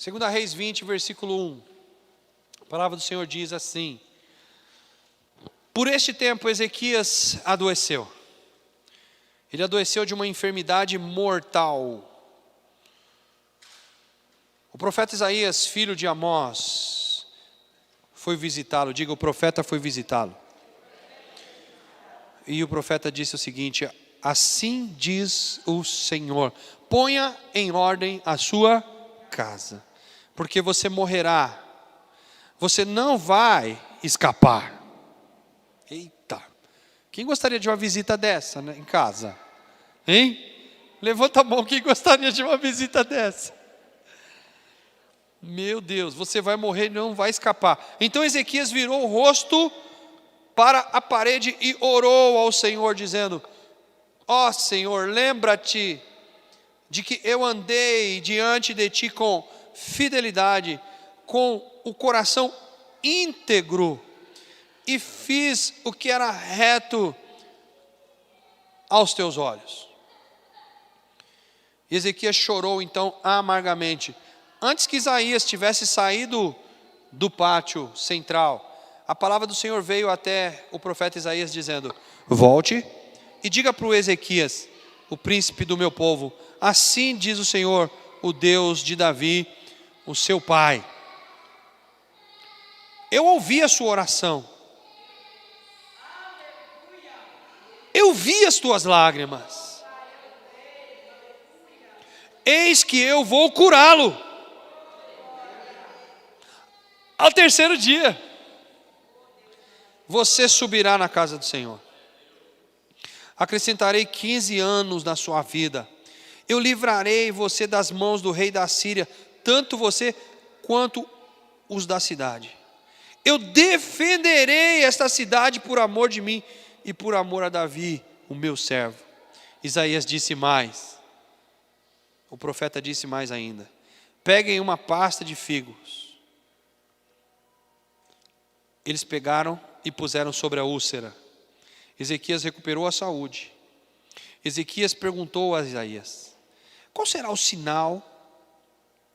2 Reis 20, versículo 1. A palavra do Senhor diz assim: por este tempo Ezequias adoeceu. Ele adoeceu de uma enfermidade mortal. O profeta Isaías, filho de Amós, foi visitá-lo. Diga, o profeta foi visitá-lo. E o profeta disse o seguinte: assim diz o Senhor, ponha em ordem a sua casa, porque você morrerá, você não vai escapar. Eita, quem gostaria de uma visita dessa, né, em casa? Hein? Levanta a mão, quem gostaria de uma visita dessa? Meu Deus, você vai morrer e não vai escapar. Então Ezequias virou o rosto para a parede e orou ao Senhor, dizendo: ó Senhor, lembra-te de que eu andei diante de ti com fidelidade, com o coração íntegro, e fiz o que era reto aos teus olhos. E Ezequias chorou então amargamente. Antes que Isaías tivesse saído do pátio central, a palavra do Senhor veio até o profeta Isaías dizendo: volte e diga para o Ezequias, o príncipe do meu povo, assim diz o Senhor, o Deus de Davi, o seu pai. Eu ouvi a sua oração, eu vi as tuas lágrimas, eis que eu vou curá-lo ao terceiro dia. Você subirá na casa do Senhor. Acrescentarei 15 anos na sua vida. Eu livrarei você das mãos do rei da Síria, tanto você quanto os da cidade. Eu defenderei esta cidade por amor de mim e por amor a Davi, o meu servo. Isaías disse mais. O profeta disse mais ainda: peguem uma pasta de figos. Eles pegaram e puseram sobre a úlcera. Ezequias recuperou a saúde. Ezequias perguntou a Isaías: qual será o sinal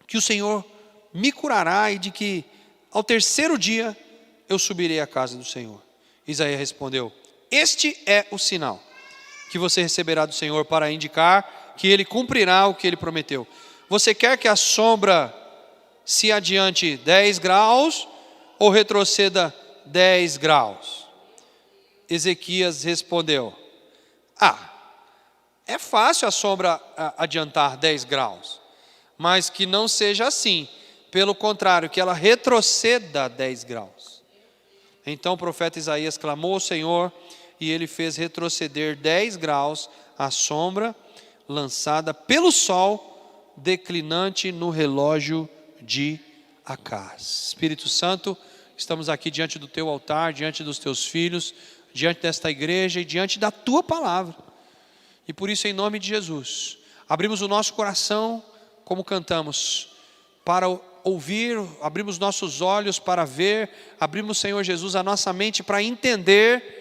que o Senhor me curará e de que ao terceiro dia eu subirei à casa do Senhor? Isaías respondeu: este é o sinal que você receberá do Senhor para indicar que Ele cumprirá o que Ele prometeu. Você quer que a sombra se adiante 10 graus ou retroceda 10 graus? Ezequias respondeu: é fácil a sombra adiantar 10 graus, mas que não seja assim, pelo contrário, que ela retroceda 10 graus. Então o profeta Isaías clamou ao Senhor, e ele fez retroceder 10 graus a sombra lançada pelo sol declinante no relógio de Acaz. Espírito Santo, estamos aqui diante do teu altar, diante dos teus filhos, diante desta igreja e diante da tua palavra. E por isso, em nome de Jesus, abrimos o nosso coração, como cantamos, para ouvir, abrimos nossos olhos para ver, abrimos, Senhor Jesus, a nossa mente para entender,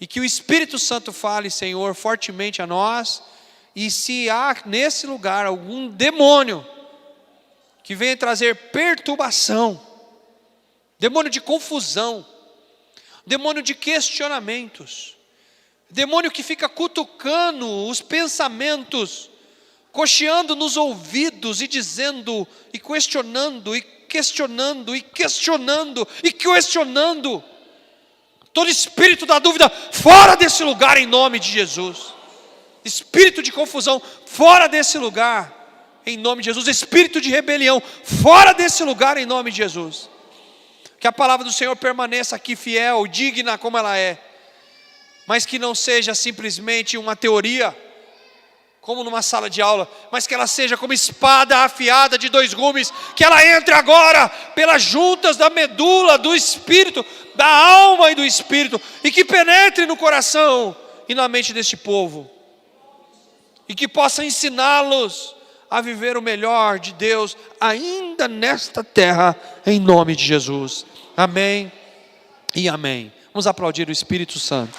e que o Espírito Santo fale, Senhor, fortemente a nós. E se há nesse lugar algum demônio que venha trazer perturbação, demônio de confusão, demônio de questionamentos, demônio que fica cutucando os pensamentos, cocheando nos ouvidos e dizendo, e questionando, e questionando, e questionando, e questionando, todo espírito da dúvida, fora desse lugar em nome de Jesus. Espírito de confusão, fora desse lugar em nome de Jesus. Espírito de rebelião, fora desse lugar em nome de Jesus. Que a palavra do Senhor permaneça aqui fiel, digna como ela é, mas que não seja simplesmente uma teoria, como numa sala de aula, mas que ela seja como espada afiada de 2 gumes, que ela entre agora pelas juntas da medula, do espírito, da alma e do espírito, e que penetre no coração e na mente deste povo, e que possa ensiná-los a viver o melhor de Deus ainda nesta terra, em nome de Jesus. Amém e amém. Vamos aplaudir o Espírito Santo.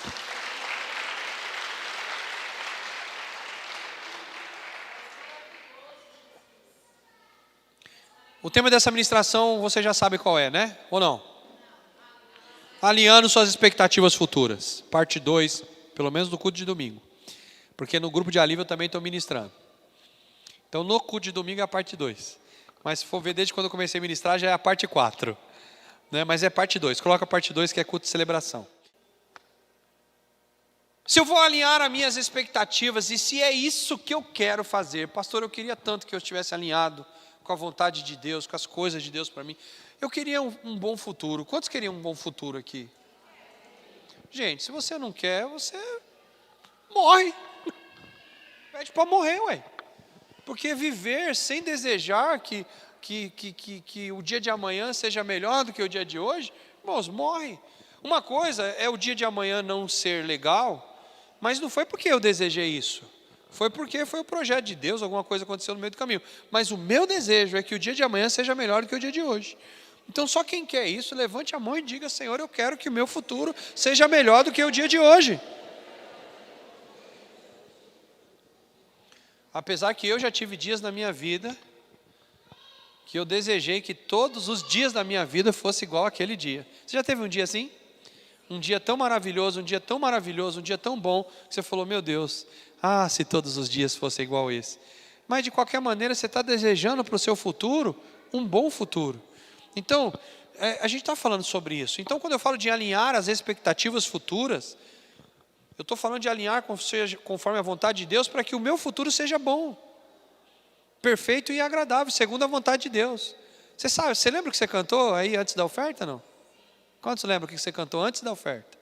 O tema dessa ministração você já sabe qual é, né? Ou não? Alinhando suas expectativas futuras. Parte 2, pelo menos no culto de domingo. Porque no grupo de alívio eu também estou ministrando. Então no culto de domingo é a parte 2. Mas se for ver desde quando eu comecei a ministrar já é a parte 4. Né? Mas é parte 2. Coloca a parte 2 que é culto de celebração. Se eu vou alinhar as minhas expectativas e se é isso que eu quero fazer. Pastor, eu queria tanto que eu estivesse alinhado com a vontade de Deus, com as coisas de Deus para mim. Eu queria um bom futuro. Quantos queriam um bom futuro aqui? Gente, se você não quer, você morre. Pede para morrer, ué. Porque viver sem desejar que o dia de amanhã seja melhor do que o dia de hoje, irmãos, morre. Uma coisa é o dia de amanhã não ser legal, mas não foi porque eu desejei isso. Foi porque foi o projeto de Deus, alguma coisa aconteceu no meio do caminho. Mas o meu desejo é que o dia de amanhã seja melhor do que o dia de hoje. Então só quem quer isso, levante a mão e diga: Senhor, eu quero que o meu futuro seja melhor do que o dia de hoje. Apesar que eu já tive dias na minha vida que eu desejei que todos os dias da minha vida fosse igual àquele dia. Você já teve um dia assim? Um dia tão maravilhoso, um dia tão maravilhoso, um dia tão bom, que você falou: meu Deus, se todos os dias fossem igual esse. Mas de qualquer maneira você está desejando para o seu futuro um bom futuro. Então, a gente está falando sobre isso. Então, quando eu falo de alinhar as expectativas futuras, eu estou falando de alinhar conforme a vontade de Deus para que o meu futuro seja bom, perfeito e agradável, segundo a vontade de Deus. Você lembra o que você cantou aí antes da oferta, não? Quantos lembram o que você cantou antes da oferta?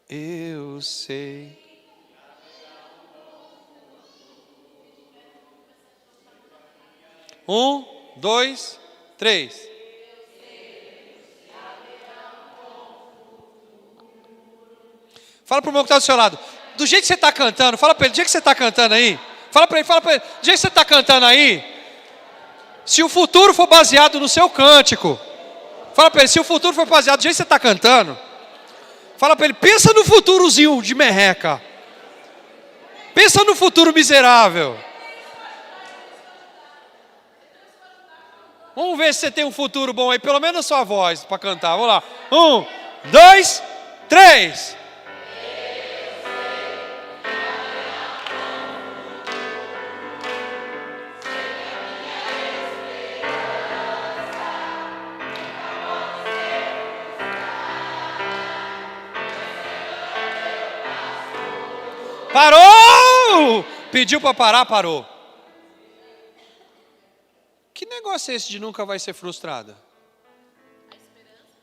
Eu sei. Um, dois, três. Fala para o irmão que está do seu lado. Do jeito que você está cantando, fala para ele, do jeito que você está cantando aí. Fala para ele, do jeito que você está cantando aí. Se o futuro for baseado no seu cântico, fala para ele, se o futuro for baseado do jeito que você está cantando, fala para ele, pensa no futurozinho de merreca. Pensa no futuro miserável. Vamos ver se você tem um futuro bom aí, pelo menos a sua voz para cantar. Vamos lá. 1, 2, 3. Parou! Pediu para parar, parou. Que negócio é esse de nunca vai ser frustrada? A esperança.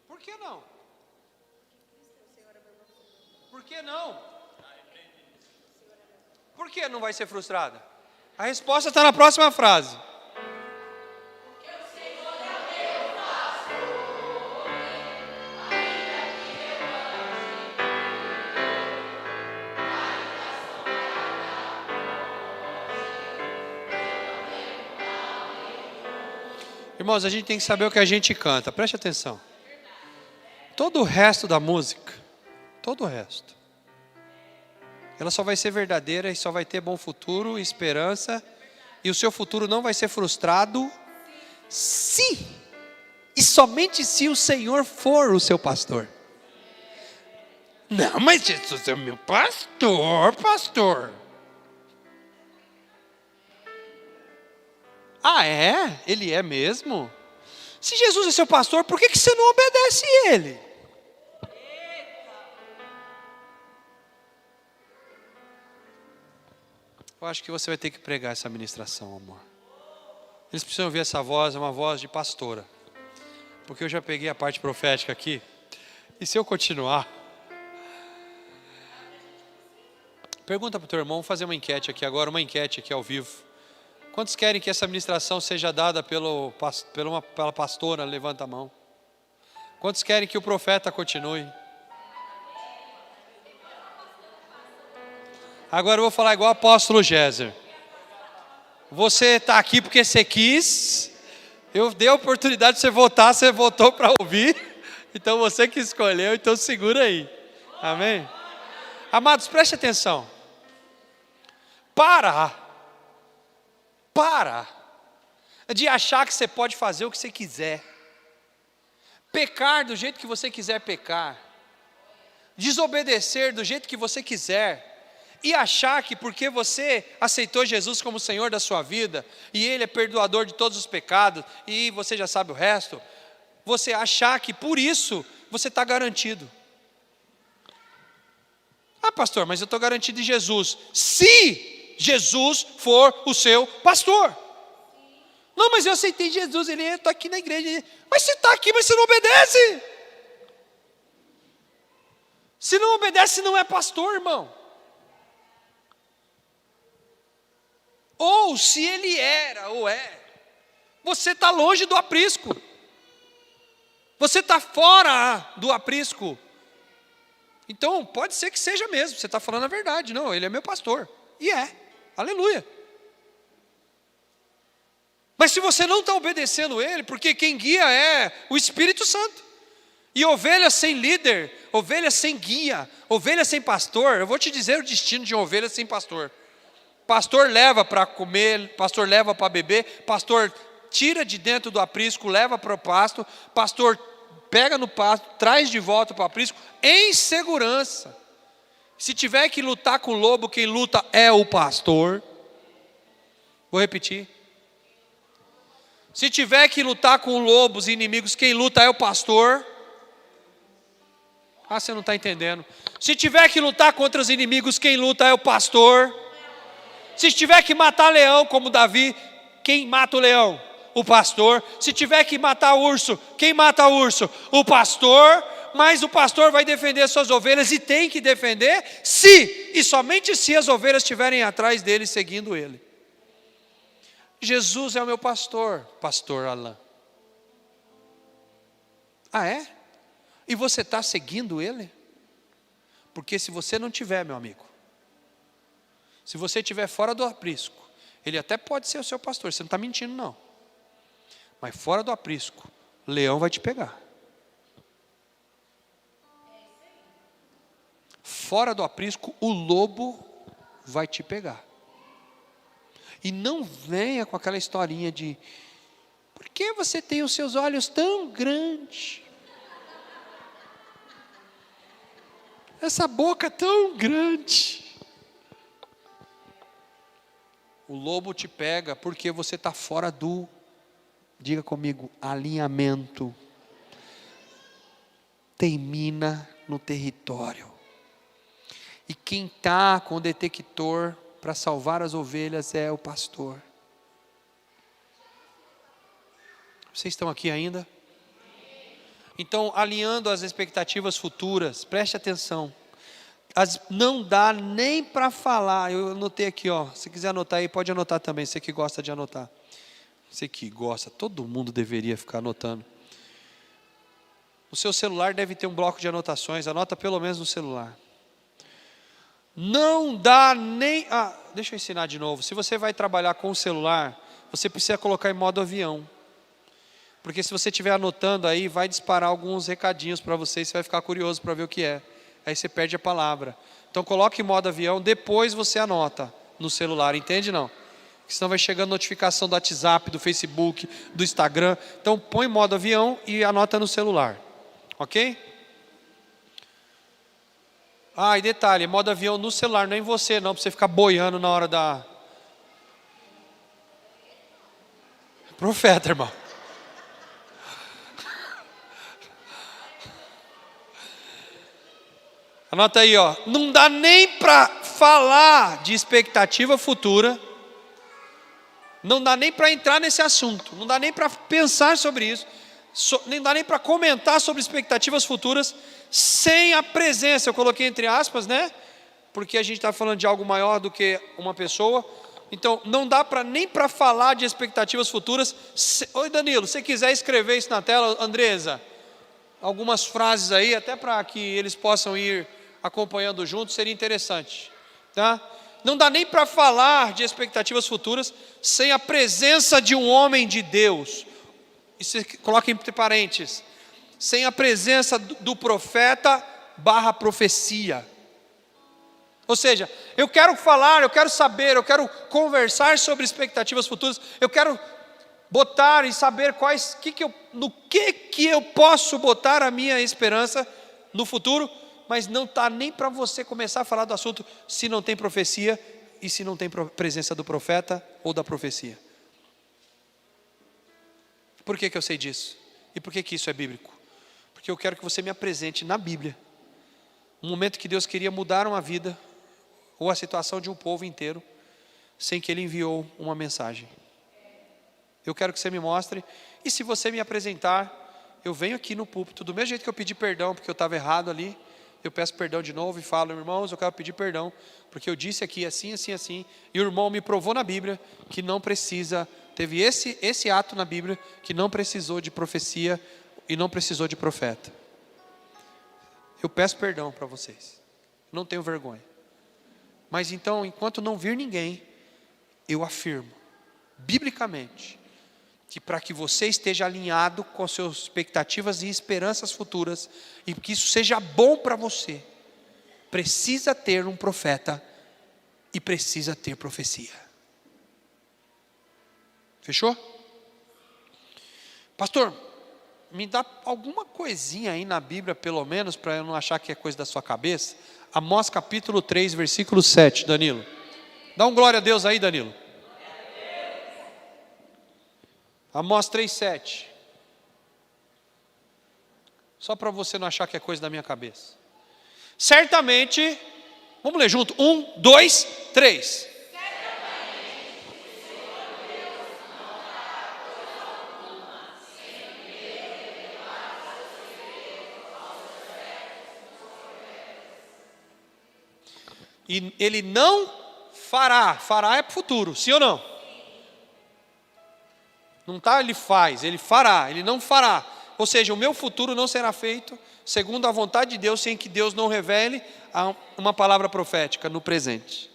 Por que não? Por que não? Por que não vai ser frustrada? A resposta está na próxima frase. Porque o Senhor é meu pastor, ainda que Irmãos, a gente tem que saber o que a gente canta. Preste atenção. Todo o resto da música, todo o resto, ela só vai ser verdadeira e só vai ter bom futuro, esperança, e o seu futuro não vai ser frustrado se, e somente se o Senhor for o seu pastor. Não, mas Jesus é meu pastor. É? Ele é mesmo? Se Jesus é seu pastor, por que você não obedece ele? Eu acho que você vai ter que pregar essa ministração, amor. Eles precisam ouvir essa voz, é uma voz de pastora. Porque eu já peguei a parte profética aqui. E se eu continuar... Pergunta para o teu irmão, vamos fazer uma enquete aqui agora, uma enquete aqui ao vivo. Quantos querem que essa ministração seja dada pela pastora? Levanta a mão. Quantos querem que o profeta continue? Agora eu vou falar igual o apóstolo Géser. Você está aqui porque você quis. Eu dei a oportunidade de você votar, você votou para ouvir. Então você que escolheu, então segura aí. Amém? Amados, preste atenção. Para Para de achar que você pode fazer o que você quiser, pecar do jeito que você quiser pecar, desobedecer do jeito que você quiser, e achar que porque você aceitou Jesus como Senhor da sua vida, e Ele é perdoador de todos os pecados, e você já sabe o resto, você achar que por isso você está garantido. Ah, pastor, mas eu estou garantido em Jesus. Se Jesus for o seu pastor. Não, mas eu aceitei Jesus, ele está aqui na igreja. Mas você está aqui, mas você não obedece. Se não obedece, não é pastor, irmão. Ou se ele era ou é, você está longe do aprisco. Você está fora do aprisco. Então, pode ser que seja mesmo, você está falando a verdade. Não, ele é meu pastor. E é, aleluia. Mas se você não está obedecendo ele, porque quem guia é o Espírito Santo. E ovelha sem líder, ovelha sem guia, ovelha sem pastor, eu vou te dizer o destino de uma ovelha sem pastor. Pastor leva para comer, pastor leva para beber, pastor tira de dentro do aprisco, leva para o pasto, pastor pega no pasto, traz de volta para o aprisco, em segurança. Se tiver que lutar com o lobo, quem luta é o pastor. Vou repetir. Se tiver que lutar com lobos e inimigos, quem luta é o pastor. Ah, você não está entendendo. Se tiver que lutar contra os inimigos, quem luta é o pastor. Se tiver que matar leão, como Davi, quem mata o leão? O pastor. Se tiver que matar o urso, quem mata o urso? O pastor. Mas o pastor vai defender suas ovelhas e tem que defender se e somente se as ovelhas estiverem atrás dele, seguindo ele. Jesus é o meu pastor, pastor Alain. Ah, é? E você está seguindo ele? Porque se você não tiver, meu amigo, se você estiver fora do aprisco, ele até pode ser o seu pastor, você não está mentindo não. Mas fora do aprisco, o leão vai te pegar. Fora do aprisco, o lobo vai te pegar. E não venha com aquela historinha de, por que você tem os seus olhos tão grandes? Essa boca tão grande. O lobo te pega porque você está fora do, diga comigo, alinhamento. Termina no território. E quem está com o detector para salvar as ovelhas é o pastor. Vocês estão aqui ainda? Então, alinhando as expectativas futuras, preste atenção. Não dá nem para falar. Eu anotei aqui, ó. Se quiser anotar aí, pode anotar também. Você que gosta de anotar. Você que gosta, todo mundo deveria ficar anotando. O seu celular deve ter um bloco de anotações. Anota pelo menos no celular. Não dá nem... deixa eu ensinar de novo. Se você vai trabalhar com o celular, você precisa colocar em modo avião. Porque se você estiver anotando aí, vai disparar alguns recadinhos para você e você vai ficar curioso para ver o que é. Aí você perde a palavra. Então coloque em modo avião, depois você anota no celular, entende não? Porque senão vai chegando notificação do WhatsApp, do Facebook, do Instagram. Então põe em modo avião e anota no celular. Ok? E detalhe, modo avião no celular, não é em você não, para você ficar boiando na hora da... Profeta, irmão. Anota aí, ó. Não dá nem para falar de expectativa futura. Não dá nem para entrar nesse assunto. Não dá nem para pensar sobre isso. Nem dá nem para comentar sobre expectativas futuras sem a presença, eu coloquei entre aspas, né? Porque a gente está falando de algo maior do que uma pessoa. Então, não dá nem para falar de expectativas futuras. Oi, Danilo, se quiser escrever isso na tela, Andresa, algumas frases aí, até para que eles possam ir acompanhando juntos, seria interessante, tá? Não dá nem para falar de expectativas futuras sem a presença de um homem de Deus. E você coloca entre parênteses, sem a presença do profeta / profecia. Ou seja, eu quero falar, eu quero saber, eu quero conversar sobre expectativas futuras, eu quero botar e saber no que eu posso botar a minha esperança no futuro, mas não está nem para você começar a falar do assunto se não tem profecia e se não tem presença do profeta ou da profecia. Por que eu sei disso? E por que isso é bíblico? Porque eu quero que você me apresente na Bíblia um momento que Deus queria mudar uma vida ou a situação de um povo inteiro sem que Ele enviou uma mensagem. Eu quero que você me mostre, e se você me apresentar, eu venho aqui no púlpito, do mesmo jeito que eu pedi perdão porque eu estava errado ali, eu peço perdão de novo e falo: irmãos, eu quero pedir perdão, porque eu disse aqui assim, assim, assim, e o irmão me provou na Bíblia que não precisa, teve esse ato na Bíblia, que não precisou de profecia e não precisou de profeta. Eu peço perdão para vocês, não tenho vergonha. Mas então, enquanto não vir ninguém, eu afirmo, biblicamente, que para que você esteja alinhado com as suas expectativas e esperanças futuras, e que isso seja bom para você, precisa ter um profeta e precisa ter profecia. Fechou? Pastor, me dá alguma coisinha aí na Bíblia, pelo menos, para eu não achar que é coisa da sua cabeça. Amós capítulo 3, versículo 7, Danilo. Dá um glória a Deus aí, Danilo. Amós 3, 7. Só para você não achar que é coisa da minha cabeça. Certamente, vamos ler junto? 1, 2, 3. E Ele não fará é para o futuro, sim ou não? Não está ele faz, ele fará, ele não fará. Ou seja, o meu futuro não será feito segundo a vontade de Deus, sem que Deus não revele uma palavra profética no presente.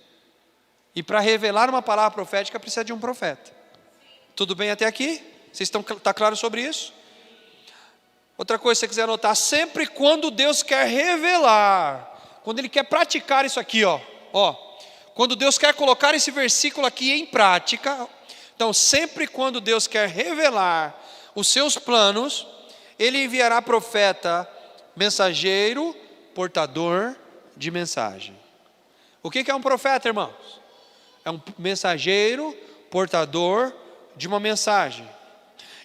E para revelar uma palavra profética precisa de um profeta. Tudo bem até aqui? Vocês está claro sobre isso? Outra coisa, se você quiser anotar, sempre quando Deus quer revelar, quando Ele quer praticar isso aqui, quando Deus quer colocar esse versículo aqui em prática. Então, sempre quando Deus quer revelar os seus planos, Ele enviará profeta, mensageiro, portador de mensagem. O que é um profeta, irmãos? É um mensageiro, portador de uma mensagem.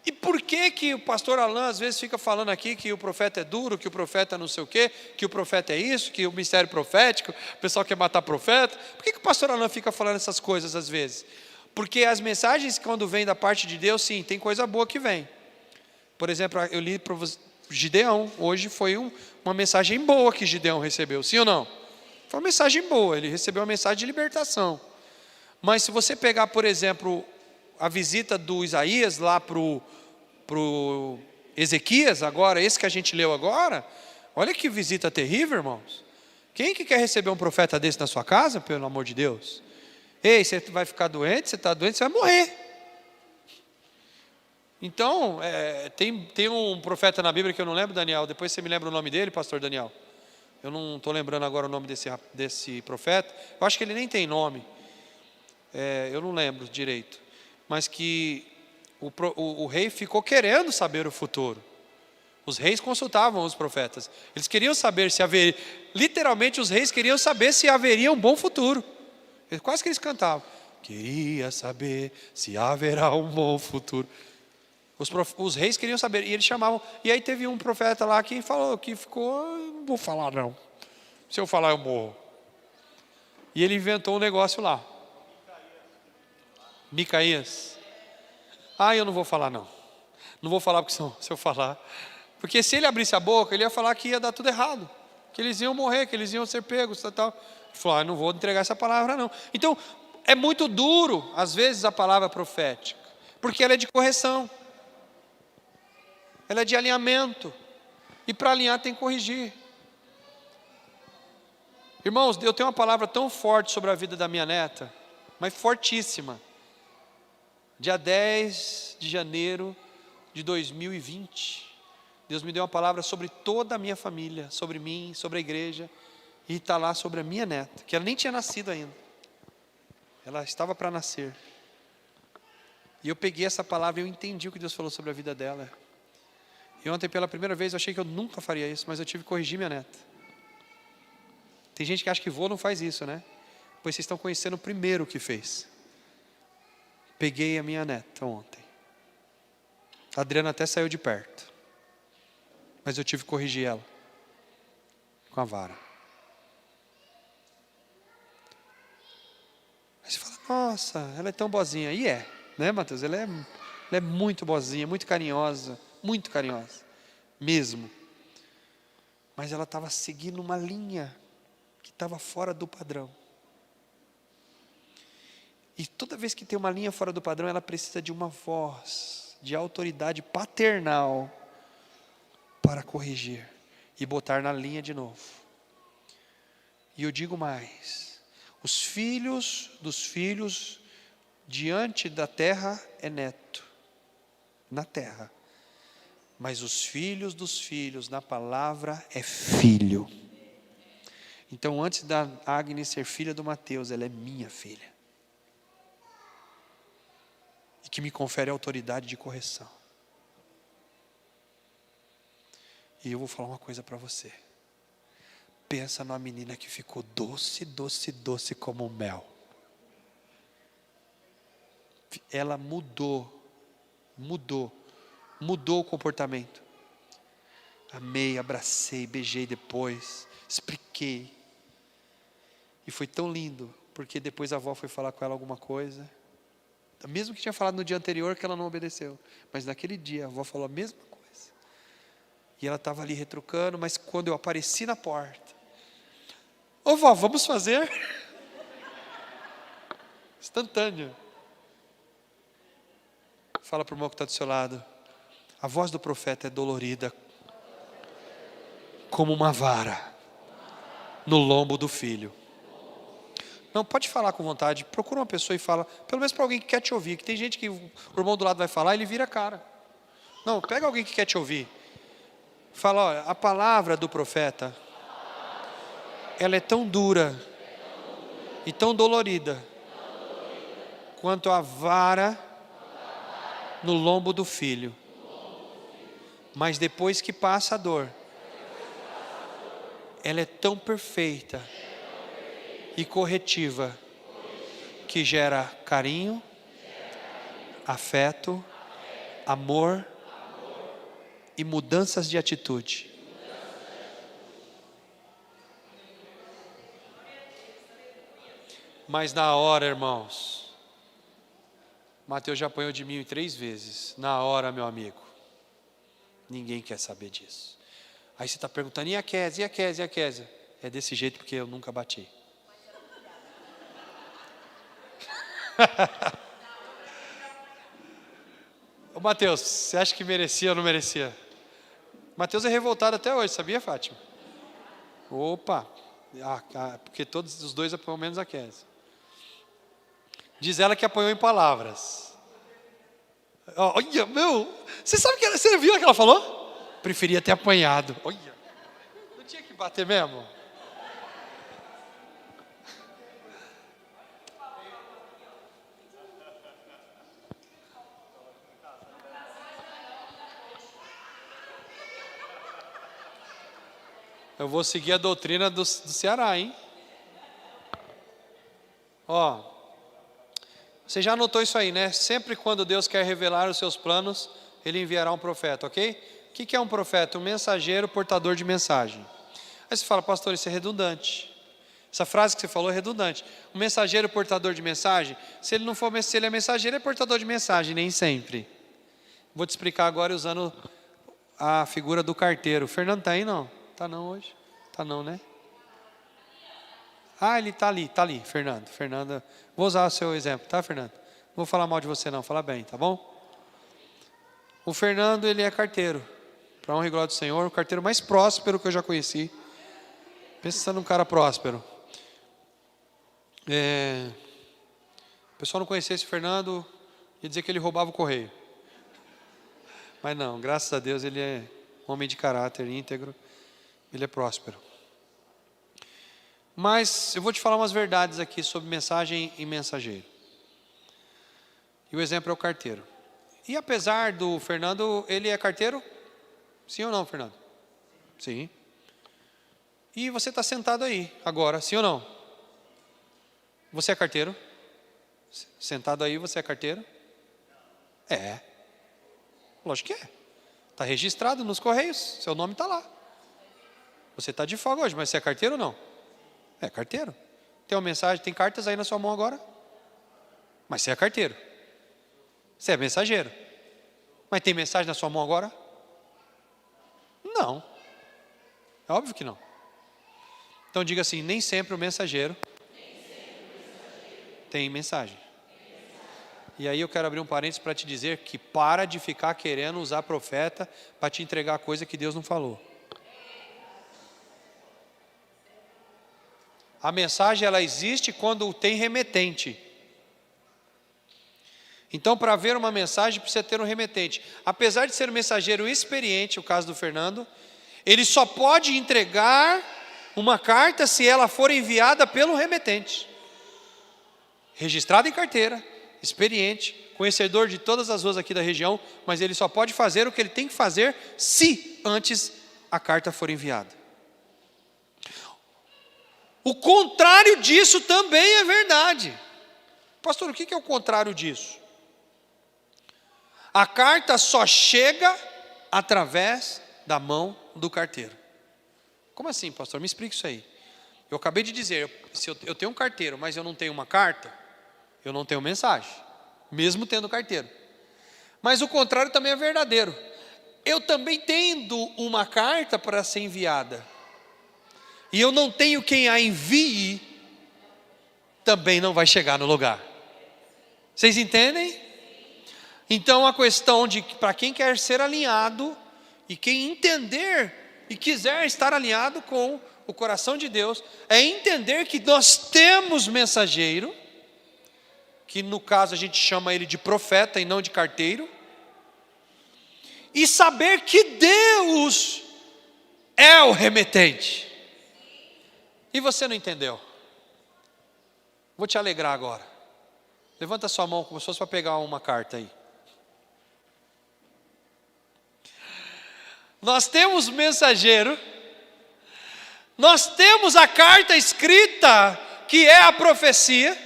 E por que o pastor Alain às vezes fica falando aqui que o profeta é duro, que o profeta não sei o quê, que o profeta é isso, que o mistério profético, o pessoal quer matar profeta? Por que o pastor Alain fica falando essas coisas às vezes? Porque as mensagens, quando vêm da parte de Deus, sim, tem coisa boa que vem. Por exemplo, eu li para Gideão, hoje foi uma mensagem boa que Gideão recebeu, sim ou não? Foi uma mensagem boa, ele recebeu uma mensagem de libertação. Mas se você pegar, por exemplo, a visita do Isaías lá para o Ezequias, agora, esse que a gente leu agora, olha que visita terrível, irmãos. Quem que quer receber um profeta desse na sua casa, pelo amor de Deus? Ei, você vai ficar doente, você está doente, você vai morrer. Então, tem um profeta na Bíblia que eu não lembro, Daniel, depois você me lembra o nome dele, pastor Daniel. Eu não estou lembrando agora o nome desse profeta, eu acho que ele nem tem nome, eu não lembro direito. Mas que o rei ficou querendo saber o futuro. Os reis consultavam os profetas, eles queriam saber se haveria, literalmente os reis queriam saber se haveria um bom futuro. Quase que eles cantavam: queria saber se haverá um bom futuro. Os reis queriam saber, e eles chamavam. E aí teve um profeta lá que falou, que ficou: não vou falar não, se eu falar eu morro. E ele inventou um negócio lá. Micaías. Eu não vou falar não. Não vou falar porque se eu falar, porque se ele abrisse a boca, ele ia falar que ia dar tudo errado, que eles iam morrer, que eles iam ser pegos, tal. Ele falou: não vou entregar essa palavra não. Então, é muito duro, às vezes, a palavra profética, porque ela é de correção, ela é de alinhamento, e para alinhar tem que corrigir. Irmãos, eu tenho uma palavra tão forte sobre a vida da minha neta, mas fortíssima. Dia 10 de janeiro de 2020, Deus me deu uma palavra sobre toda a minha família, sobre mim, sobre a igreja. E está lá sobre a minha neta, que ela nem tinha nascido ainda. Ela estava para nascer. E eu peguei essa palavra e eu entendi o que Deus falou sobre a vida dela. E ontem, pela primeira vez, eu achei que eu nunca faria isso, mas eu tive que corrigir minha neta. Tem gente que acha que vô não faz isso, né? Pois vocês estão conhecendo o primeiro que fez. Peguei a minha neta ontem. A Adriana até saiu de perto. Mas eu tive que corrigir ela. Com a vara. Aí você fala, nossa, ela é tão boazinha. E é, né, Mateus? Ela é muito boazinha, muito carinhosa. Muito carinhosa. Mesmo. Mas ela estava seguindo uma linha que estava fora do padrão. E toda vez que tem uma linha fora do padrão, ela precisa de uma voz de autoridade paternal para corrigir e botar na linha de novo. E eu digo mais, os filhos dos filhos diante da terra é neto, na terra. Mas os filhos dos filhos na palavra é filho. Então antes da Agnes ser filha do Mateus, ela é minha filha. E que me confere autoridade de correção. E eu vou falar uma coisa para você. Pensa numa menina que ficou doce, doce, doce como mel. Ela mudou o comportamento. Amei, abracei, beijei depois, expliquei. E foi tão lindo, porque depois a avó foi falar com ela alguma coisa. Mesmo que tinha falado no dia anterior que ela não obedeceu. Mas naquele dia a avó falou a mesma coisa. E ela estava ali retrucando, mas quando eu apareci na porta. Ô vó, vamos fazer? Instantâneo. Fala para o irmão que está do seu lado. A voz do profeta é dolorida. Como uma vara. No lombo do filho. Não, pode falar com vontade. Procura uma pessoa e fala. Pelo menos para alguém que quer te ouvir. Que tem gente que o irmão do lado vai falar, ele vira a cara. Não, pega alguém que quer te ouvir. Fala, olha, a palavra do profeta, ela é tão dura e tão dolorida quanto a vara no lombo do filho. Mas depois que passa a dor, ela é tão perfeita e corretiva que gera carinho, afeto, amor e mudanças de atitude. Mas na hora, irmãos, Mateus já apanhou de mim 3 vezes. Na hora, meu amigo, ninguém quer saber disso. Aí você está perguntando, e a Kézia, e a Kézia, e a Kézia? É desse jeito porque eu nunca bati. Ô Mateus, você acha que merecia ou não merecia? Mateus é revoltado até hoje, sabia, Fátima? Opa, porque todos os dois apanham menos a Kézia. Diz ela que apanhou em palavras. Olha, meu, você sabe que você viu o que ela falou? Preferia ter apanhado. Olha, não tinha que bater mesmo? Eu vou seguir a doutrina do Ceará, hein? Ó, você já anotou isso aí, né? Sempre quando Deus quer revelar os seus planos, Ele enviará um profeta, ok? O que é um profeta? Um mensageiro portador de mensagem. Aí você fala, pastor, isso é redundante. Essa frase que você falou é redundante. Um mensageiro portador de mensagem, se ele é mensageiro, é portador de mensagem, nem sempre. Vou te explicar agora usando a figura do carteiro. O Fernando está aí, não? Está não hoje? Está não, né? Ah, ele está ali, Fernando. Fernanda, vou usar o seu exemplo, tá, Fernando? Não vou falar mal de você não, fala bem, tá bom? O Fernando, ele é carteiro. Para honra e glória do Senhor, o carteiro mais próspero que eu já conheci. Pensa num cara próspero. O pessoal não conhecesse o Fernando, ia dizer que ele roubava o correio. Mas não, graças a Deus ele é homem de caráter íntegro, ele é próspero. Mas eu vou te falar umas verdades aqui sobre mensagem e mensageiro. E o exemplo é o carteiro. E apesar do Fernando, ele é carteiro? Sim ou não, Fernando? Sim. E você está sentado aí agora, sim ou não? Você é carteiro? Sentado aí, você é carteiro? É. Lógico que é. Está registrado nos Correios, seu nome está lá. Você está de folga hoje, mas você é carteiro ou não? É carteiro. Tem uma mensagem, tem cartas aí na sua mão agora? Mas você é carteiro. Você é mensageiro. Mas tem mensagem na sua mão agora? Não. É óbvio que não. Então diga assim, nem sempre o mensageiro tem mensagem. E aí eu quero abrir um parênteses para te dizer que para de ficar querendo usar profeta para te entregar coisa que Deus não falou. A mensagem ela existe quando tem remetente. Então, para haver uma mensagem, precisa ter um remetente. Apesar de ser um mensageiro experiente, o caso do Fernando, ele só pode entregar uma carta se ela for enviada pelo remetente. Registrado em carteira, experiente, conhecedor de todas as ruas aqui da região, mas ele só pode fazer o que ele tem que fazer se antes a carta for enviada. O contrário disso também é verdade. Pastor, o que é o contrário disso? A carta só chega através da mão do carteiro. Como assim, pastor? Me explica isso aí. Eu acabei de dizer, se eu tenho um carteiro, mas eu não tenho uma carta, eu não tenho mensagem, mesmo tendo carteiro. Mas o contrário também é verdadeiro. Eu também tendo uma carta para ser enviada, e eu não tenho quem a envie, também não vai chegar no lugar. Vocês entendem? Então a questão de para quem quer ser alinhado e quem entender e quiser estar alinhado com o coração de Deus, é entender que nós temos mensageiro, que no caso a gente chama ele de profeta e não de carteiro, e saber que Deus é o remetente. E você não entendeu? Vou te alegrar agora. Levanta sua mão como se fosse para pegar uma carta aí. Nós temos mensageiro, nós temos a carta escrita, que é a profecia,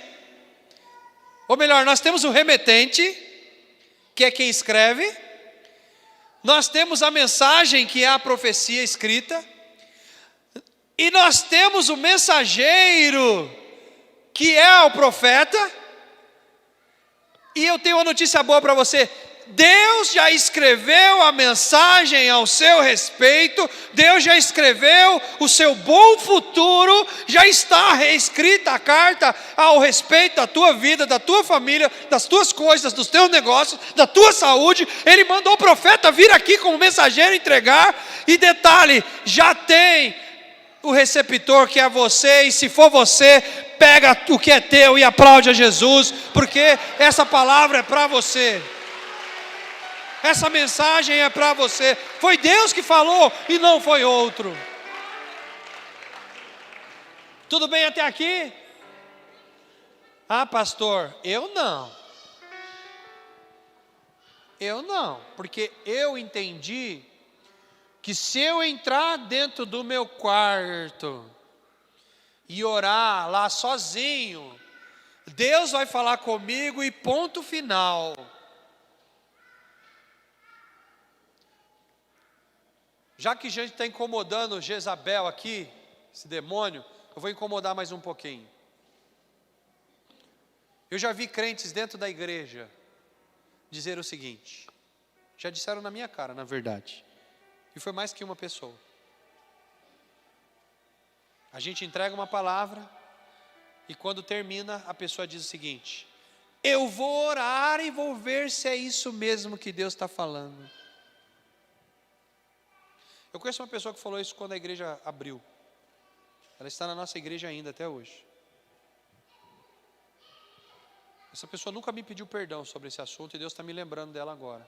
ou melhor, nós temos o remetente, que é quem escreve, nós temos a mensagem, que é a profecia escrita, e nós temos o mensageiro, que é o profeta. E eu tenho uma notícia boa para você: Deus já escreveu a mensagem ao seu respeito, Deus já escreveu o seu bom futuro, já está reescrita a carta ao respeito da tua vida, da tua família, das tuas coisas, dos teus negócios, da tua saúde. Ele mandou o profeta vir aqui como mensageiro entregar, e detalhe, já tem o receptor, que é você, e se for você, pega o que é teu e aplaude a Jesus, porque essa palavra é para você. Essa mensagem é para você. Foi Deus que falou e não foi outro. Tudo bem até aqui? Ah, pastor, eu não. Eu não, porque eu entendi que se eu entrar dentro do meu quarto e orar lá sozinho, Deus vai falar comigo e ponto final. Já que a gente está incomodando Jezabel aqui, esse demônio, eu vou incomodar mais um pouquinho. Eu já vi crentes dentro da igreja dizer o seguinte, já disseram na minha cara, na verdade, e foi mais que uma pessoa. A gente entrega uma palavra, e quando termina, a pessoa diz o seguinte: eu vou orar e vou ver se é isso mesmo que Deus está falando. Eu conheço uma pessoa que falou isso quando a igreja abriu. Ela está na nossa igreja ainda até hoje. Essa pessoa nunca me pediu perdão sobre esse assunto, e Deus está me lembrando dela agora.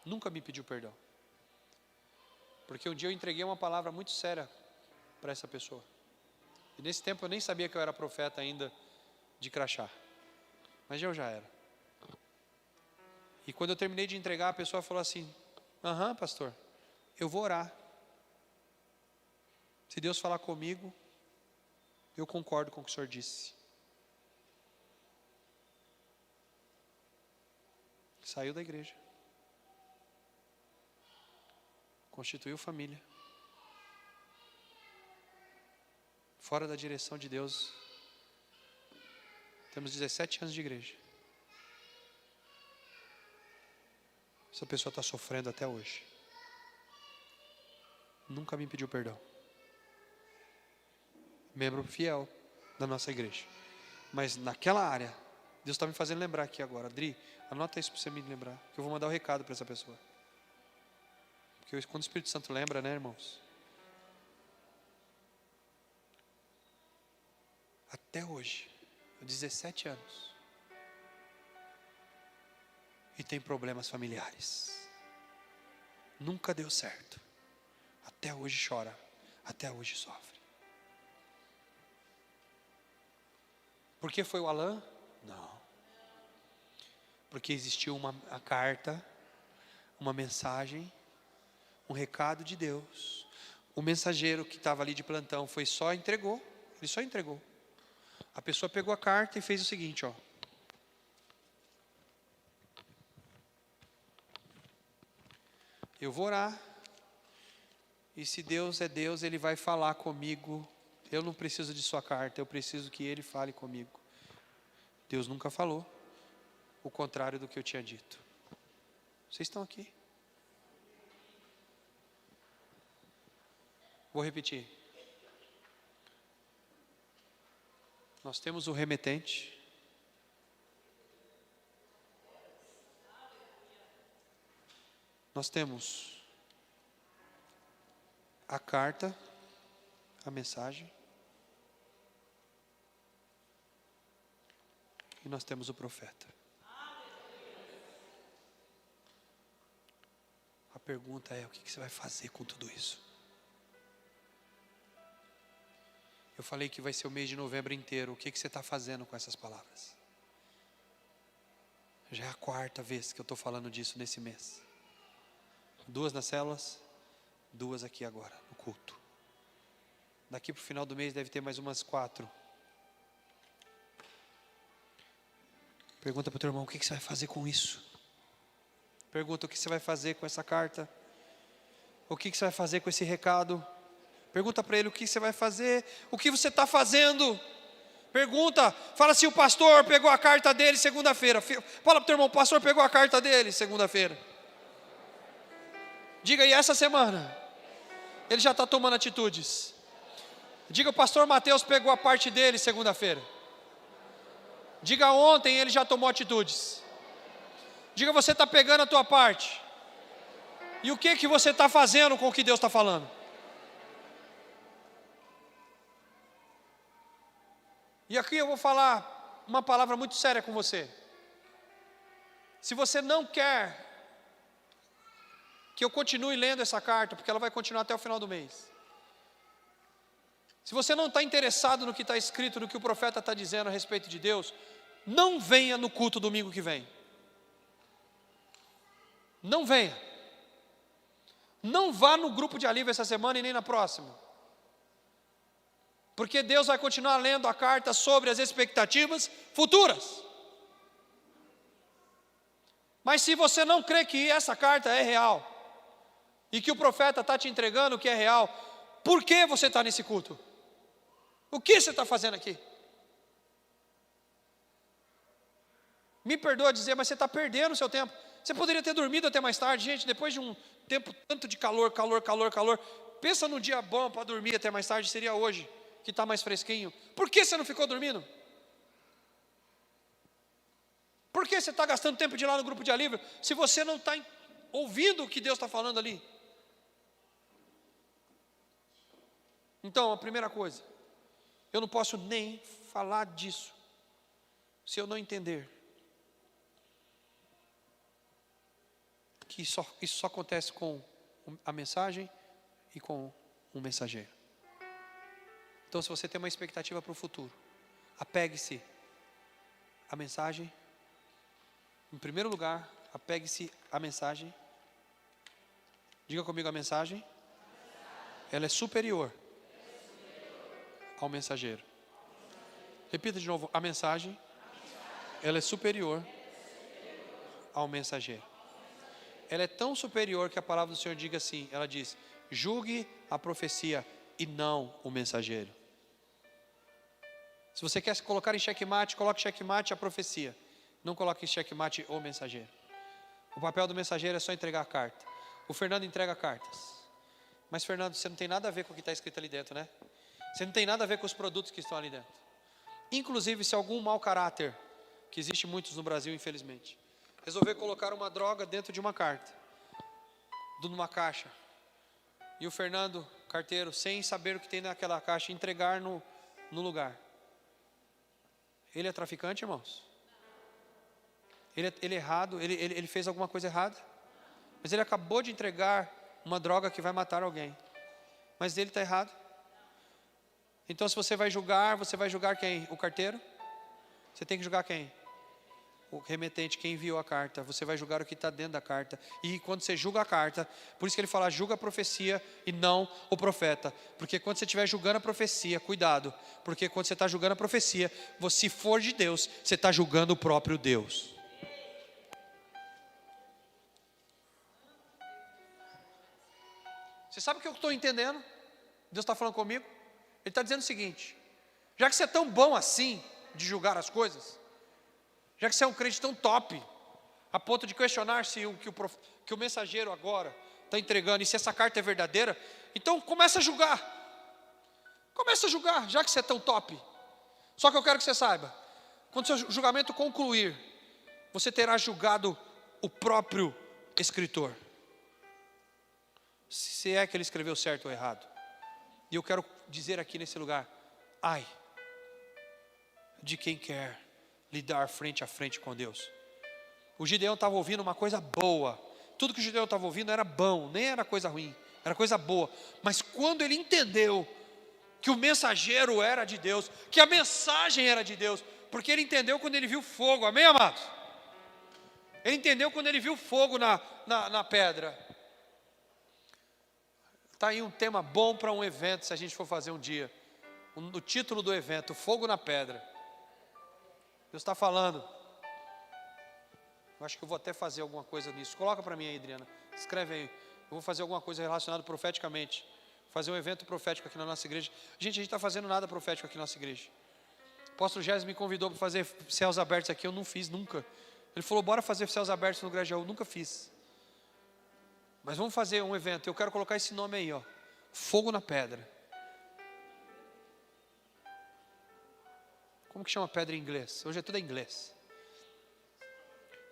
Nunca me pediu perdão. Porque um dia eu entreguei uma palavra muito séria para essa pessoa. E nesse tempo eu nem sabia que eu era profeta ainda de crachá. Mas eu já era. E quando eu terminei de entregar, a pessoa falou assim: aham, pastor, eu vou orar. Se Deus falar comigo, eu concordo com o que o senhor disse. Saiu da igreja. Constituiu família. Fora da direção de Deus. Temos 17 anos de igreja. Essa pessoa está sofrendo até hoje. Nunca me pediu perdão. Membro fiel da nossa igreja. Mas naquela área, Deus está me fazendo lembrar aqui agora. Adri, anota isso para você me lembrar, que eu vou mandar um recado para essa pessoa. Porque quando o Espírito Santo lembra, né, irmãos? Até hoje, 17 anos. E tem problemas familiares. Nunca deu certo. Até hoje chora. Até hoje sofre. Por que foi o Alain? Não. Porque existiu uma carta, uma mensagem, um recado de Deus. O mensageiro que estava ali de plantão ele só entregou. A pessoa pegou a carta e fez o seguinte, ó. Eu vou orar. E se Deus é Deus, Ele vai falar comigo. Eu não preciso de sua carta, eu preciso que Ele fale comigo. Deus nunca falou o contrário do que eu tinha dito. Vocês estão aqui? Vou repetir. Nós temos o remetente. Nós temos a carta, a mensagem. E nós temos o profeta. A pergunta é: o que você vai fazer com tudo isso? Eu falei que vai ser o mês de novembro inteiro. O que você está fazendo com essas palavras? Já é a 4ª vez que eu estou falando disso nesse mês. 2 nas células, 2 aqui agora, no culto. Daqui para o final do mês deve ter mais umas 4. Pergunta para o teu irmão: o que você vai fazer com isso? Pergunta: o que você vai fazer com essa carta? O que você vai fazer com esse recado? Pergunta para ele: o que você vai fazer? O que você está fazendo? Pergunta, fala se o pastor pegou a carta dele segunda-feira. Fala para o teu irmão: o pastor pegou a carta dele segunda-feira. Diga aí, essa semana ele já está tomando atitudes. Diga: o pastor Mateus pegou a parte dele segunda-feira. Diga: ontem ele já tomou atitudes. Diga: você está pegando a tua parte. E o que você está fazendo com o que Deus está falando? E aqui eu vou falar uma palavra muito séria com você. Se você não quer que eu continue lendo essa carta, porque ela vai continuar até o final do mês. Se você não está interessado no que está escrito, no que o profeta está dizendo a respeito de Deus, não venha no culto domingo que vem. Não venha. Não vá no grupo de alívio essa semana e nem na próxima. Porque Deus vai continuar lendo a carta sobre as expectativas futuras. Mas se você não crê que essa carta é real, e que o profeta está te entregando o que é real, por que você está nesse culto? O que você está fazendo aqui? Me perdoa dizer, mas você está perdendo o seu tempo. Você poderia ter dormido até mais tarde. Gente, depois de um tempo tanto de calor, pensa num dia bom para dormir até mais tarde, seria hoje, que está mais fresquinho. Por que você não ficou dormindo? Por que você está gastando tempo de ir lá no grupo de alívio, se você não está ouvindo o que Deus está falando ali? Então, a primeira coisa, eu não posso nem falar disso, se eu não entender que isso só acontece com a mensagem e com um mensageiro. Então, se você tem uma expectativa para o futuro, apegue-se à mensagem. Em primeiro lugar, apegue-se à mensagem. Diga comigo a mensagem. Ela é superior ao mensageiro. Repita de novo, a mensagem, ela é superior ao mensageiro. Ela é tão superior que a palavra do Senhor diga assim, ela diz, julgue a profecia e não o mensageiro. Se você quer colocar em xeque-mate, coloque em xeque-mate a profecia. Não coloque em xeque-mate o mensageiro. O papel do mensageiro é só entregar a carta. O Fernando entrega cartas. Mas Fernando, você não tem nada a ver com o que está escrito ali dentro, né? Você não tem nada a ver com os produtos que estão ali dentro. Inclusive, se algum mau caráter, que existe muitos no Brasil, infelizmente, resolver colocar uma droga dentro de uma carta, numa caixa, e o Fernando, carteiro, sem saber o que tem naquela caixa, entregar no lugar. Ele é traficante, irmãos? Ele é errado? Ele fez alguma coisa errada? Mas ele acabou de entregar uma droga que vai matar alguém. Mas ele está errado? Então, se você vai julgar quem? O carteiro? Você tem que julgar quem? O remetente, quem enviou a carta. Você vai julgar o que está dentro da carta. E quando você julga a carta, por isso que ele fala, julga a profecia e não o profeta. Porque quando você estiver julgando a profecia, cuidado. Porque quando você está julgando a profecia, se for de Deus, você está julgando o próprio Deus. Você sabe o que eu estou entendendo? Deus está falando comigo. Ele está dizendo o seguinte, já que você é tão bom assim, de julgar as coisas, já que você é um crente tão top, a ponto de questionar se que o mensageiro agora está entregando, e se essa carta é verdadeira, então começa a julgar, já que você é tão top. Só que eu quero que você saiba, quando seu julgamento concluir, você terá julgado o próprio escritor, se é que ele escreveu certo ou errado. E eu quero dizer aqui nesse lugar, ai de quem quer lidar frente a frente com Deus. O Gideão estava ouvindo uma coisa boa, tudo que o Gideão estava ouvindo era bom, nem era coisa ruim, era coisa boa. Mas quando ele entendeu que o mensageiro era de Deus, que a mensagem era de Deus, porque ele entendeu quando ele viu fogo, amém, amados? Ele entendeu quando ele viu fogo na pedra. Está aí um tema bom para um evento, se a gente for fazer um dia. O título do evento, Fogo na Pedra. Deus está falando. Eu acho que eu vou até fazer alguma coisa nisso. Coloca para mim aí, Adriana. Escreve aí. Eu vou fazer alguma coisa relacionada profeticamente. Fazer um evento profético aqui na nossa igreja. Gente, a gente está fazendo nada profético aqui na nossa igreja. O apóstolo Gés me convidou para fazer céus abertos aqui. Eu não fiz nunca. Ele falou, bora fazer céus abertos no Grajaú. Eu nunca fiz. Mas vamos fazer um evento. Eu quero colocar esse nome aí, ó. Fogo na pedra. Como que chama pedra em inglês? Hoje é tudo em inglês.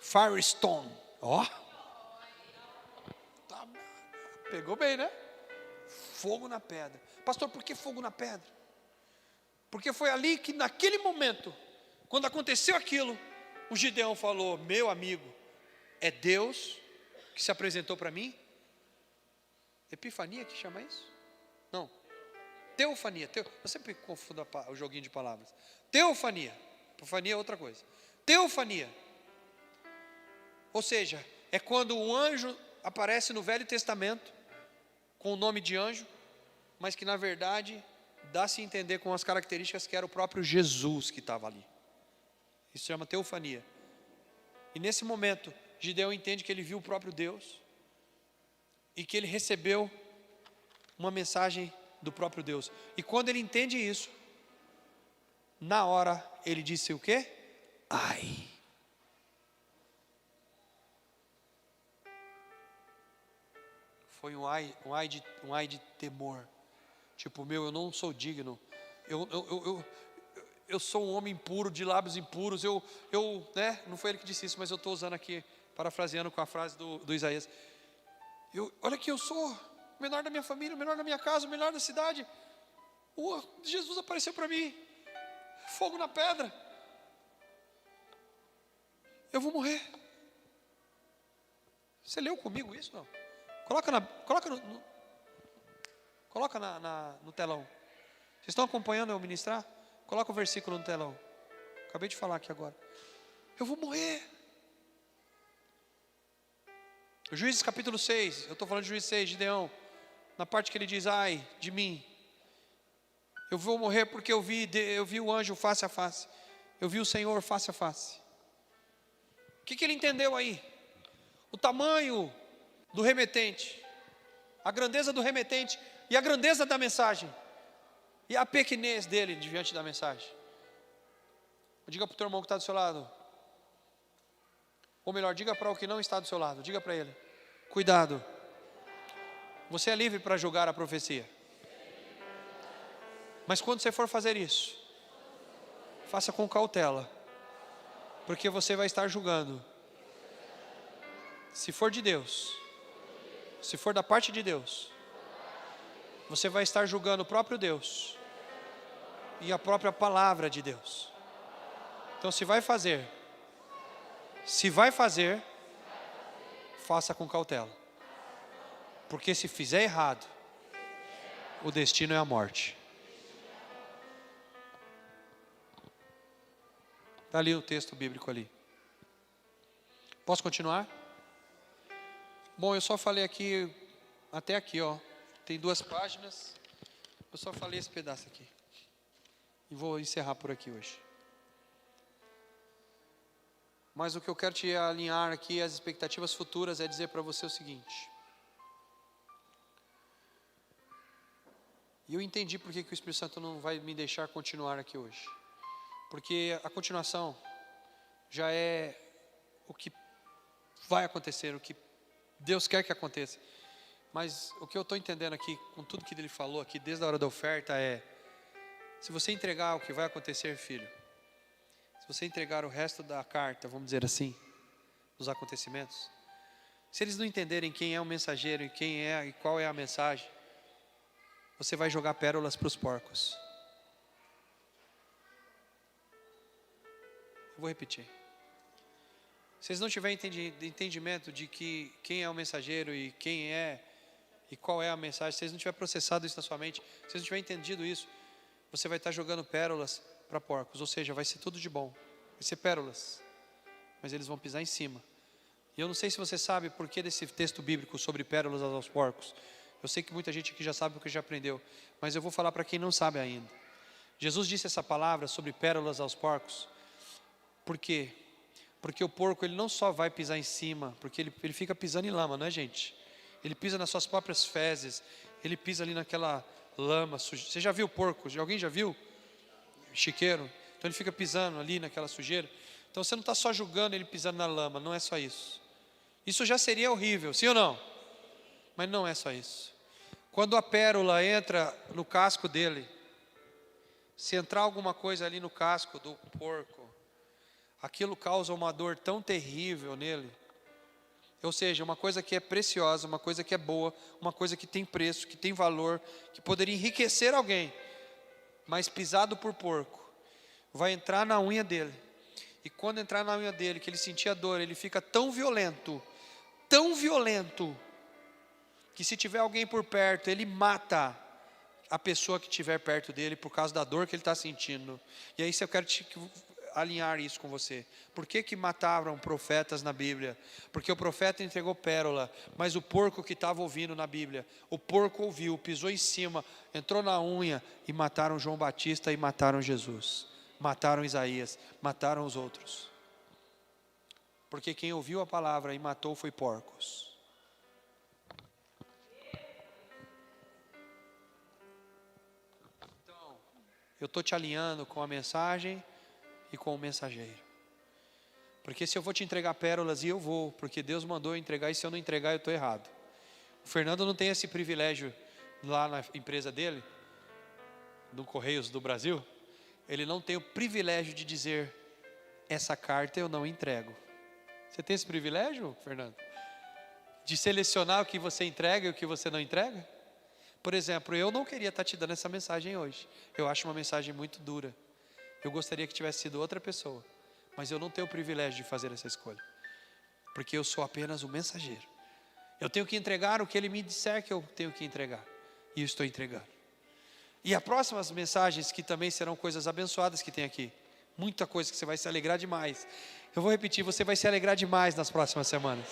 Firestone. Ó. Tá, pegou bem, né? Fogo na pedra. Pastor, por que fogo na pedra? Porque foi ali que naquele momento, quando aconteceu aquilo, o Gideão falou, meu amigo, é Deus que se apresentou para mim? Epifania que chama isso? Não. Teofania. Eu sempre confundo o joguinho de palavras. Teofania. Epifania é outra coisa. Teofania. Ou seja, é quando um anjo aparece no Velho Testamento com o nome de anjo, mas que na verdade dá-se a entender com as características que era o próprio Jesus que estava ali. Isso se chama teofania. E nesse momento, Gideão entende que ele viu o próprio Deus e que ele recebeu uma mensagem do próprio Deus. E quando ele entende isso, na hora ele disse o quê? Ai. Foi um ai de temor. Tipo, eu não sou digno. Eu sou um homem impuro, de lábios impuros. Né? Não foi ele que disse isso, mas eu estou usando aqui, parafraseando com a frase do Isaías. Olha que eu sou o menor da minha família, o menor da minha casa, o menor da cidade. Jesus apareceu para mim. Fogo na pedra. Eu vou morrer. Você leu comigo isso? Não? Coloca no telão. Vocês estão acompanhando eu ministrar? Coloca o versículo no telão. Acabei de falar aqui agora. Eu vou morrer. Juízes capítulo 6, eu estou falando de Juízes 6, Gideão, na parte que ele diz, ai de mim, eu vou morrer porque eu vi o anjo face a face, eu vi o Senhor face a face. O que ele entendeu aí? O tamanho do remetente, a grandeza do remetente e a grandeza da mensagem, e a pequenez dele diante da mensagem. Diga para o teu irmão que está do seu lado, ou melhor, diga para o que não está do seu lado, diga para ele, cuidado, você é livre para julgar a profecia, mas quando você for fazer isso, faça com cautela, porque você vai estar julgando, se for de Deus, se for da parte de Deus, você vai estar julgando o próprio Deus, e a própria palavra de Deus. Então se vai fazer, faça com cautela. Porque se fizer errado, o destino é a morte. Está ali o texto bíblico ali. Posso continuar? Bom, eu só falei aqui, até aqui, ó. Tem 2 páginas. Eu só falei esse pedaço aqui. E vou encerrar por aqui hoje. Mas o que eu quero te alinhar aqui, as expectativas futuras, é dizer para você o seguinte. E eu entendi por que o Espírito Santo não vai me deixar continuar aqui hoje. Porque a continuação já é o que vai acontecer, o que Deus quer que aconteça. Mas o que eu estou entendendo aqui, com tudo que ele falou aqui, desde a hora da oferta, é: se você entregar o que vai acontecer, filho, se você entregar o resto da carta, vamos dizer assim, dos acontecimentos, se eles não entenderem quem é o mensageiro e quem é e qual é a mensagem, você vai jogar pérolas para os porcos. Eu vou repetir. Se eles não tiverem entendimento de que quem é o mensageiro e quem é e qual é a mensagem, se eles não tiverem processado isso na sua mente, se eles não tiverem entendido isso, você vai estar jogando pérolas para porcos, ou seja, vai ser tudo de bom, vai ser pérolas, mas eles vão pisar em cima. E eu não sei se você sabe por que desse texto bíblico sobre pérolas aos porcos. Eu sei que muita gente aqui já sabe porque já aprendeu, mas eu vou falar para quem não sabe ainda. Jesus disse essa palavra sobre pérolas aos porcos. Por quê? Porque o porco, ele não só vai pisar em cima, porque ele fica pisando em lama, não é, gente? Ele pisa nas suas próprias fezes, ele pisa ali naquela lama suja. Você já viu o porco? Alguém já viu? Chiqueiro. Então ele fica pisando ali naquela sujeira. Então você não está só julgando ele pisando na lama, não é só isso. Isso já seria horrível, sim ou não? Mas não é só isso. Quando a pérola entra no casco dele, se entrar alguma coisa ali no casco do porco, aquilo causa uma dor tão terrível nele. Ou seja, uma coisa que é preciosa, uma coisa que é boa, uma coisa que tem preço, que tem valor, que poderia enriquecer alguém, mas pisado por porco, vai entrar na unha dele. E quando entrar na unha dele, que ele sentir a dor, ele fica tão violento, que se tiver alguém por perto, ele mata a pessoa que estiver perto dele por causa da dor que ele está sentindo. E aí eu quero alinhar isso com você. Por que mataram profetas na Bíblia? Porque o profeta entregou pérola, mas o porco que estava ouvindo na Bíblia, o porco ouviu, pisou em cima, entrou na unha e mataram João Batista e mataram Jesus. Mataram Isaías, mataram os outros. Porque quem ouviu a palavra e matou foi porcos. Então, eu estou te alinhando com a mensagem e com o mensageiro. Porque se eu vou te entregar pérolas, e eu vou, porque Deus mandou eu entregar, e se eu não entregar, eu estou errado. O Fernando não tem esse privilégio lá na empresa dele, no Correios do Brasil. Ele não tem o privilégio de dizer: essa carta eu não entrego. Você tem esse privilégio, Fernando? De selecionar o que você entrega e o que você não entrega? Por exemplo, eu não queria estar te dando essa mensagem hoje. Eu acho uma mensagem muito dura. Eu gostaria que tivesse sido outra pessoa, mas eu não tenho o privilégio de fazer essa escolha, porque eu sou apenas o mensageiro. Eu tenho que entregar o que ele me disser que eu tenho que entregar, e eu estou entregando. E as próximas mensagens, que também serão coisas abençoadas que tem aqui. Muita coisa que você vai se alegrar demais. Eu vou repetir, você vai se alegrar demais nas próximas semanas.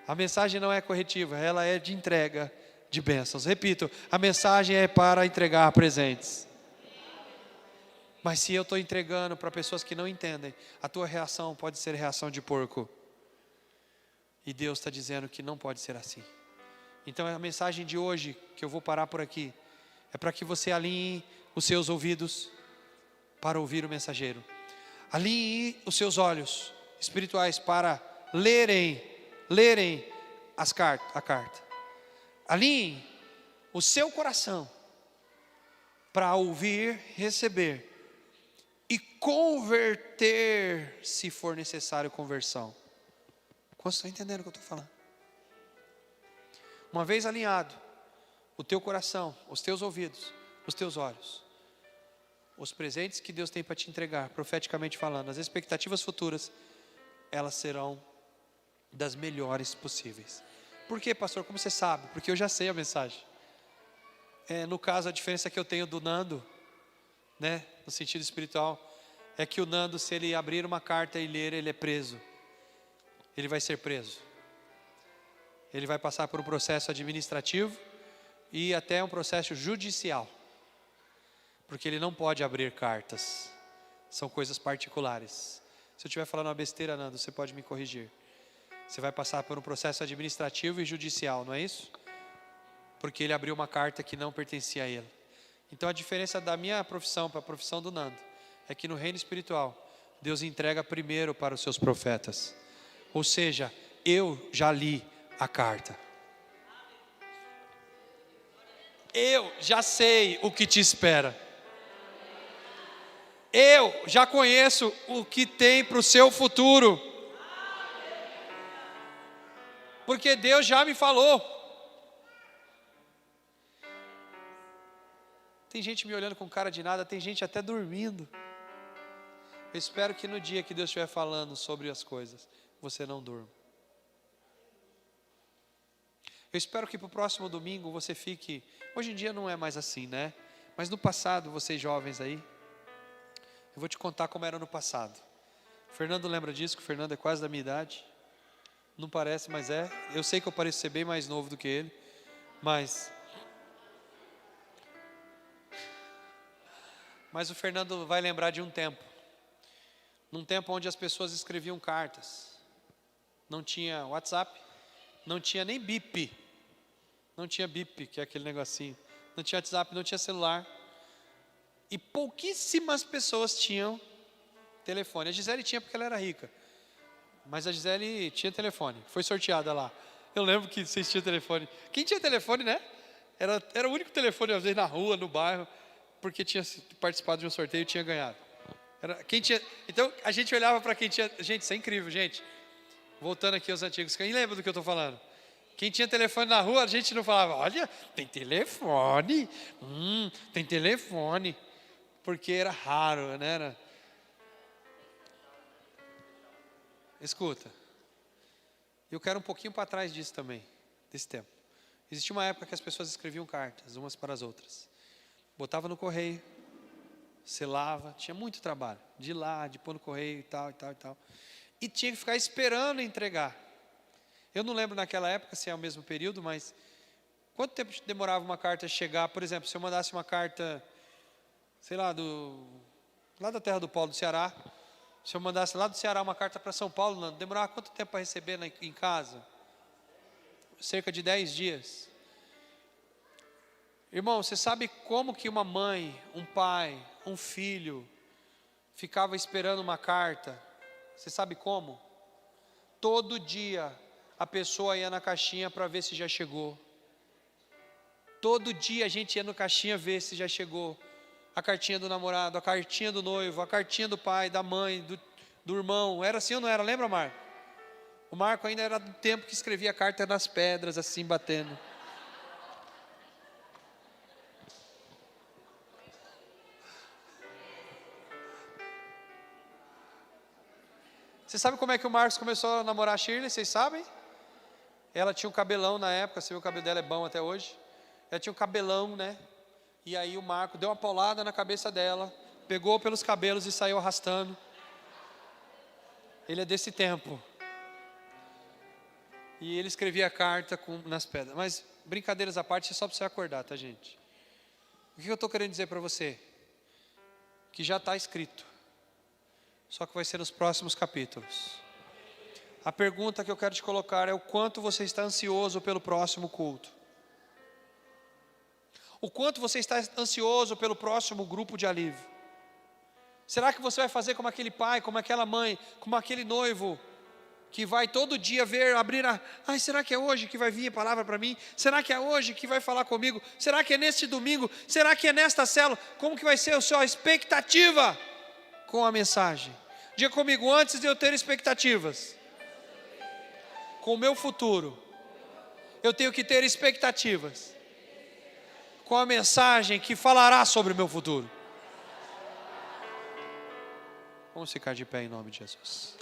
A mensagem não é corretiva, ela é de entrega de bênçãos. Repito, a mensagem é para entregar presentes. Mas se eu estou entregando para pessoas que não entendem, a tua reação pode ser reação de porco. E Deus está dizendo que não pode ser assim. Então a mensagem de hoje, que eu vou parar por aqui, é para que você alinhe os seus ouvidos para ouvir o mensageiro. Alinhe os seus olhos espirituais para lerem a carta. Alinhe o seu coração para ouvir, receber e converter, se for necessário conversão. Quantos estão entendendo o que eu estou falando? Uma vez alinhado o teu coração, os teus ouvidos, os teus olhos, os presentes que Deus tem para te entregar, profeticamente falando, as expectativas futuras, elas serão das melhores possíveis. Por quê, pastor? Como você sabe? Porque eu já sei a mensagem. No caso, a diferença que eu tenho do Nando, né, no sentido espiritual, é que o Nando, se ele abrir uma carta e ler, ele é preso. Ele vai ser preso. Ele vai passar por um processo administrativo e até um processo judicial. Porque ele não pode abrir cartas. São coisas particulares. Se eu estiver falando uma besteira, Nando, você pode me corrigir. Você vai passar por um processo administrativo e judicial, não é isso? Porque ele abriu uma carta que não pertencia a ele. Então a diferença da minha profissão para a profissão do Nando é que no reino espiritual, Deus entrega primeiro para os seus profetas. Ou seja, eu já li a carta. Eu já sei o que te espera. Eu já conheço o que tem para o seu futuro. Porque Deus já me falou. Tem gente me olhando com cara de nada, tem gente até dormindo. Eu espero que no dia que Deus estiver falando sobre as coisas, você não durma. Eu espero que para o próximo domingo você fique... Hoje em dia não é mais assim, né? Mas no passado, vocês jovens aí, eu vou te contar como era no passado. O Fernando lembra disso, que o Fernando é quase da minha idade. Não parece, mas é. Eu sei que eu pareço ser bem mais novo do que ele. Mas o Fernando vai lembrar de um tempo. Num tempo onde as pessoas escreviam cartas. Não tinha WhatsApp. Não tinha nem bip. Não tinha bip, que é aquele negocinho. Não tinha WhatsApp, não tinha celular. E pouquíssimas pessoas tinham telefone. A Gisele tinha porque ela era rica. Mas a Gisele tinha telefone. Foi sorteada lá. Eu lembro que vocês tinham telefone. Quem tinha telefone, né? Era o único telefone, às vezes, na rua, no bairro. Porque tinha participado de um sorteio e tinha ganhado. Então, a gente olhava para quem tinha... Gente, isso é incrível, gente. Voltando aqui aos antigos. Quem lembra do que eu estou falando? Quem tinha telefone na rua, a gente não falava, olha, tem telefone. Tem telefone. Porque era raro, né? Escuta. Eu quero um pouquinho para trás disso também, desse tempo. Existia uma época que as pessoas escreviam cartas, umas para as outras. Botava no correio, selava, tinha muito trabalho. De ir lá, de pôr no correio e tal, e tal, e tal. E tinha que ficar esperando entregar. Eu não lembro naquela época se é o mesmo período, mas quanto tempo demorava uma carta chegar? Por exemplo, se eu mandasse uma carta, sei lá, lá da terra do Paulo, do Ceará. Se eu mandasse lá do Ceará uma carta para São Paulo, demorava quanto tempo para receber em casa? Cerca de 10 dias. Irmão, você sabe como que uma mãe, um pai, um filho ficava esperando uma carta? Você sabe como? Todo dia a pessoa ia na caixinha para ver se já chegou. Todo dia a gente ia na caixinha ver se já chegou. A cartinha do namorado, a cartinha do noivo, a cartinha do pai, da mãe, do irmão. Era assim ou não era? Lembra, Marco? O Marco ainda era do tempo que escrevia a carta nas pedras, assim, batendo. Você sabe como é que o Marcos começou a namorar a Shirley? Vocês sabem? Ela tinha um cabelão na época, você vê o cabelo dela é bom até hoje. Ela tinha um cabelão, né? E aí o Marco deu uma paulada na cabeça dela, pegou pelos cabelos e saiu arrastando. Ele é desse tempo. E ele escrevia a carta nas pedras. Mas, brincadeiras à parte, é só para você acordar, tá, gente? O que eu estou querendo dizer para você? Que já está escrito. Só que vai ser nos próximos capítulos. A pergunta que eu quero te colocar é o quanto você está ansioso pelo próximo culto. O quanto você está ansioso pelo próximo grupo de alívio. Será que você vai fazer como aquele pai, como aquela mãe, como aquele noivo, que vai todo dia ai, será que é hoje que vai vir a palavra para mim? Será que é hoje que vai falar comigo? Será que é neste domingo? Será que é nesta célula? Como que vai ser a sua expectativa com a mensagem? Diga comigo, antes de eu ter expectativas com o meu futuro, eu tenho que ter expectativas com a mensagem que falará sobre o meu futuro. Vamos ficar de pé em nome de Jesus.